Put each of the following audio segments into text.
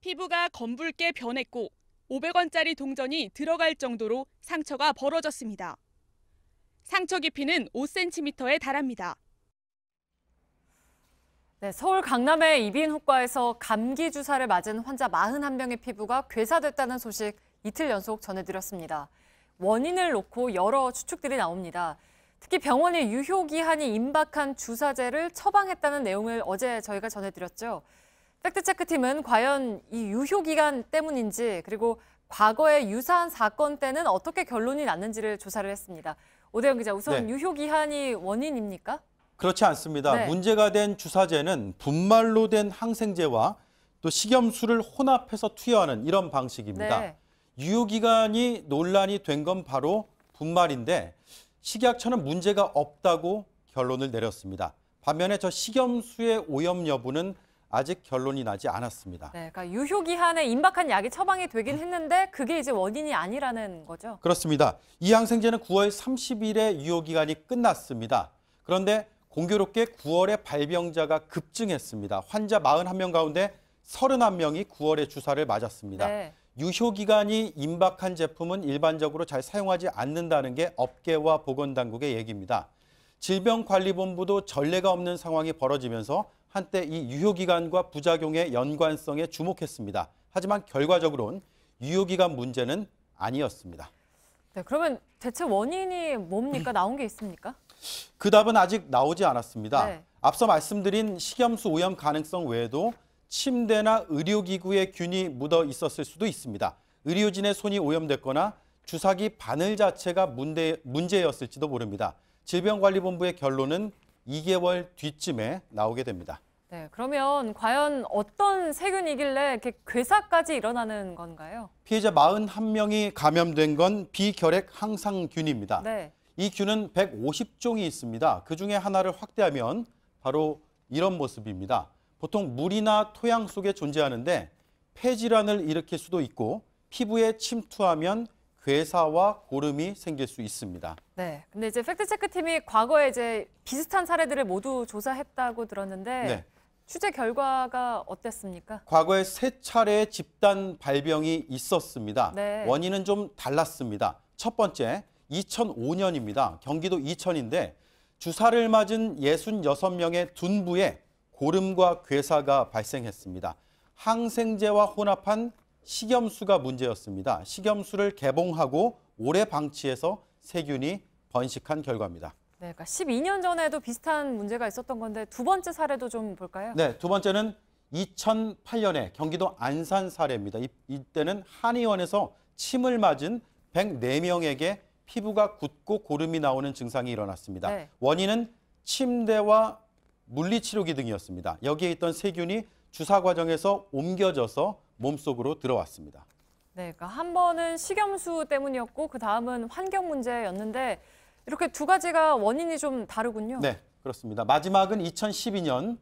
피부가 검붉게 변했고 500원짜리 동전이 들어갈 정도로 상처가 벌어졌습니다. 상처 깊이는 5cm에 달합니다. 네, 서울 강남의 이비인후과에서 감기 주사를 맞은 환자 41명의 피부가 괴사됐다는 소식 이틀 연속 전해드렸습니다. 원인을 놓고 여러 추측들이 나옵니다. 특히 병원이 유효기한이 임박한 주사제를 처방했다는 내용을 어제 저희가 전해드렸죠. 팩트체크팀은 과연 이 유효기간 때문인지 그리고 과거의 유사한 사건 때는 어떻게 결론이 났는지를 조사를 했습니다. 오대영 기자, 우선 유효기한이 원인입니까? 그렇지 않습니다. 문제가 된 주사제는 분말로 된 항생제와 또 식염수를 혼합해서 투여하는 이런 방식입니다. 유효기간이 논란이 된 건 바로 분말인데 식약처는 문제가 없다고 결론을 내렸습니다. 반면에 저 식염수의 오염 여부는 아직 결론이 나지 않았습니다. 그러니까 유효기한에 임박한 약이 처방이 되긴 했는데 그게 이제 원인이 아니라는 거죠? 그렇습니다. 이 항생제는 9월 30일에 유효기간이 끝났습니다. 그런데 공교롭게 9월에 발병자가 급증했습니다. 환자 41명 가운데 31명이 9월에 주사를 맞았습니다. 유효기간이 임박한 제품은 일반적으로 잘 사용하지 않는다는 게 업계와 보건당국의 얘기입니다. 질병관리본부도 전례가 없는 상황이 벌어지면서 한때 이 유효기간과 부작용의 연관성에 주목했습니다. 하지만 결과적으로는 유효기간 문제는 아니었습니다. 네, 그러면 대체 원인이 뭡니까? 나온 게 있습니까? 그 답은 아직 나오지 않았습니다. 앞서 말씀드린 식염수 오염 가능성 외에도 침대나 의료기구에 균이 묻어 있었을 수도 있습니다. 의료진의 손이 오염됐거나 주사기 바늘 자체가 문제였을지도 모릅니다. 질병관리본부의 결론은 2개월 뒤쯤에 나오게 됩니다. 네, 그러면 과연 어떤 세균이길래 이렇게 괴사까지 일어나는 건가요? 피해자 41명이 감염된 건 비결핵 항상균입니다. 이 균은 150종이 있습니다. 그중에 하나를 확대하면 바로 이런 모습입니다. 보통 물이나 토양 속에 존재하는데 폐질환을 일으킬 수도 있고 피부에 침투하면 괴사와 고름이 생길 수 있습니다. 네, 근데 이제 팩트체크팀이 과거에 이제 비슷한 사례들을 모두 조사했다고 들었는데 취재 결과가 어땠습니까? 과거에 3차례의 집단 발병이 있었습니다. 원인은 좀 달랐습니다. 첫 번째, 2005년입니다. 경기도 이천인데 주사를 맞은 66명의 둔부에 고름과 괴사가 발생했습니다. 항생제와 혼합한 식염수가 문제였습니다. 식염수를 개봉하고 오래 방치해서 세균이 번식한 결과입니다. 네, 그러니까 12년 전에도 비슷한 문제가 있었던 건데 두 번째 사례도 좀 볼까요? 네, 두 번째는 2008년에 경기도 안산 사례입니다. 이때는 한의원에서 침을 맞은 104명에게 피부가 굳고 고름이 나오는 증상이 일어났습니다. 원인은 침대와 물리치료기 등이었습니다. 여기에 있던 세균이 주사 과정에서 옮겨져서 몸속으로 들어왔습니다. 네, 그러니까 한 번은 식염수 때문이었고 그 다음은 환경 문제였는데 이렇게 두 가지가 원인이 좀 다르군요. 네, 그렇습니다. 마지막은 2012년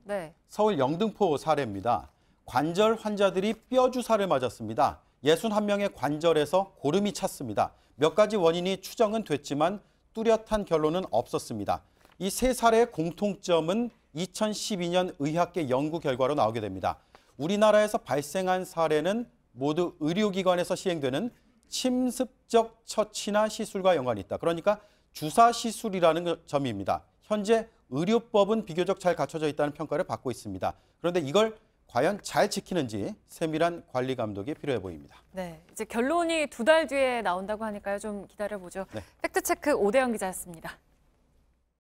서울 영등포 사례입니다. 관절 환자들이 뼈 주사를 맞았습니다. 61명의 관절에서 고름이 찼습니다. 몇 가지 원인이 추정은 됐지만 뚜렷한 결론은 없었습니다. 이 세 사례의 공통점은 2012년 의학계 연구 결과로 나오게 됩니다. 우리나라에서 발생한 사례는 모두 의료기관에서 시행되는 침습적 처치나 시술과 연관이 있다. 그러니까 주사 시술이라는 점입니다. 현재 의료법은 비교적 잘 갖춰져 있다는 평가를 받고 있습니다. 그런데 이걸 과연 잘 지키는지 세밀한 관리 감독이 필요해 보입니다. 네, 이제 결론이 2달 뒤에 나온다고 하니까요. 좀 기다려보죠. 팩트체크 오대영 기자였습니다.